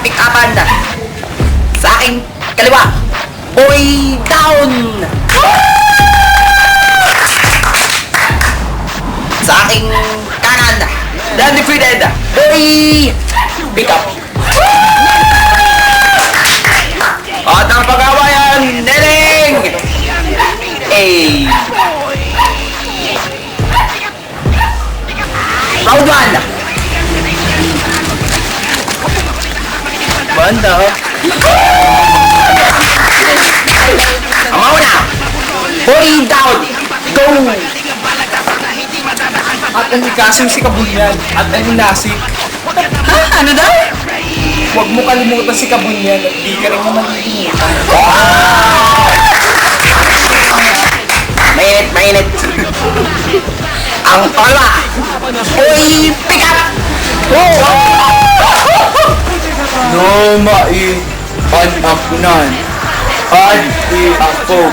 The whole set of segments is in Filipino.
pick-upan. Sa aking kaliwa, boy down. Sa aking kanan, the undefeated boy pick up. At ang pag-awayan, Neneng! Round 1. Banda. Ang mauna. Boy down. Go. At ang ikasong si Kabunyan at ang inasik. Ha? Ano daw? Huwag mo kalimutan si Kabunyan at di ka rin naman kalimutan. Mainit. Ang pangalawa. Boy pick up. No maipanaknan at ako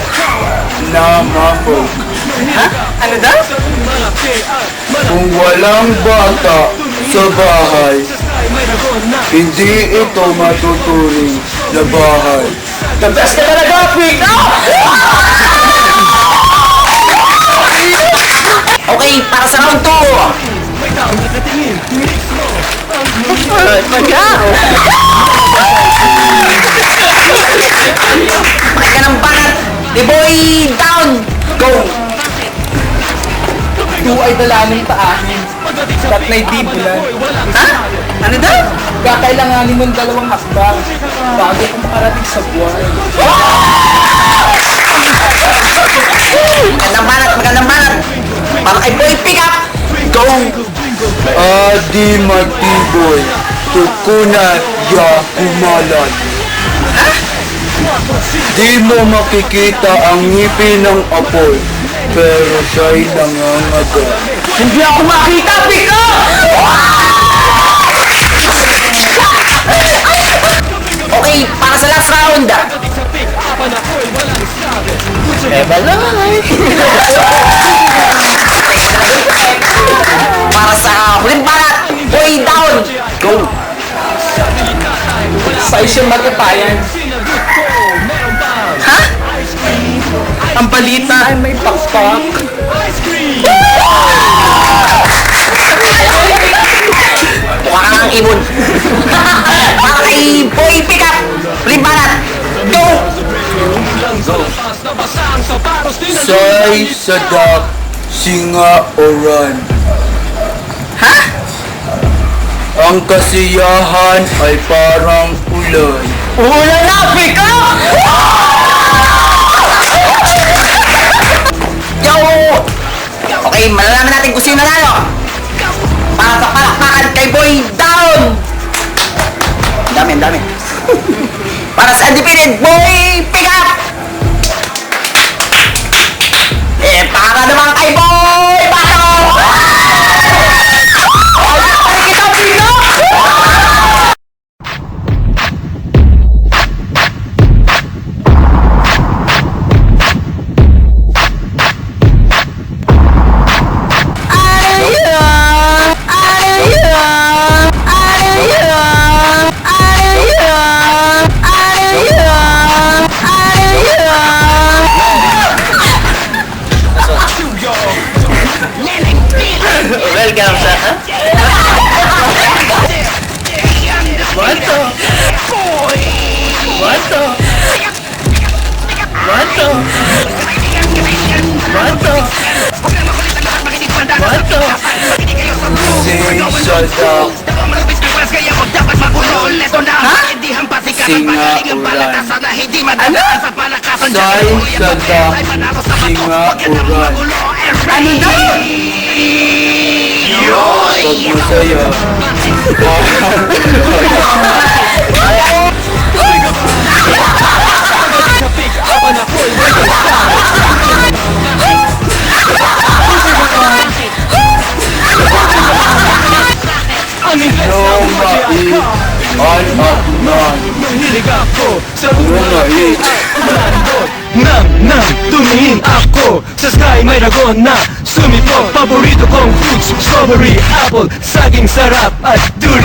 na mako. Ha? Ano daw? Kung walang bata sa bahay, hindi ito matuturing na bahay. The best ka talaga, pick up! Okay, para sa round 2. Pakay ka ng banat. The boy down. Go. Ito ay dalaning paahin. Tatlay di bulan. Ha? Ano daw? Kakailanganin mong dalawang hakbang bago ka makarating sa buwan. Magandang banat. Para kay boy pick up. Go. Adi matiboy, tukuna ya kumalan. Di mo makikita ang ngipin ng apoy, pero siya'y nangangaga. Hindi ako makita, pick up! Okay, para sa last round. Balay. Para sa huling banat, boy down. Go. Sa isyong matipayan. Ha? Ang balita ay may pakpak. Mukha ka ng ibon. Para kay boy pick up, huling banat. Go. Say sadak, singa oran. Ha? Ang kasiyahan ay parang ulan. Ulan na, pick up! Yo! Okay, malalaman natin kung sino nanalo. Para sa palakpakan kay boy down. Ang dami. Para sa undefeated boy pick up. Para naman kay boy pato. Kita dito. Welcome sa Say sadak, singa uran. ano? Say sadak, singa uran. Ano daw? Pag masaya, no maipanaknan. Mahilig ako sa No mait. Nang tumingin ako sa sky, may dragon na sumipot. Paborito kong fruits, strawberry, apple, saging sarap at durian.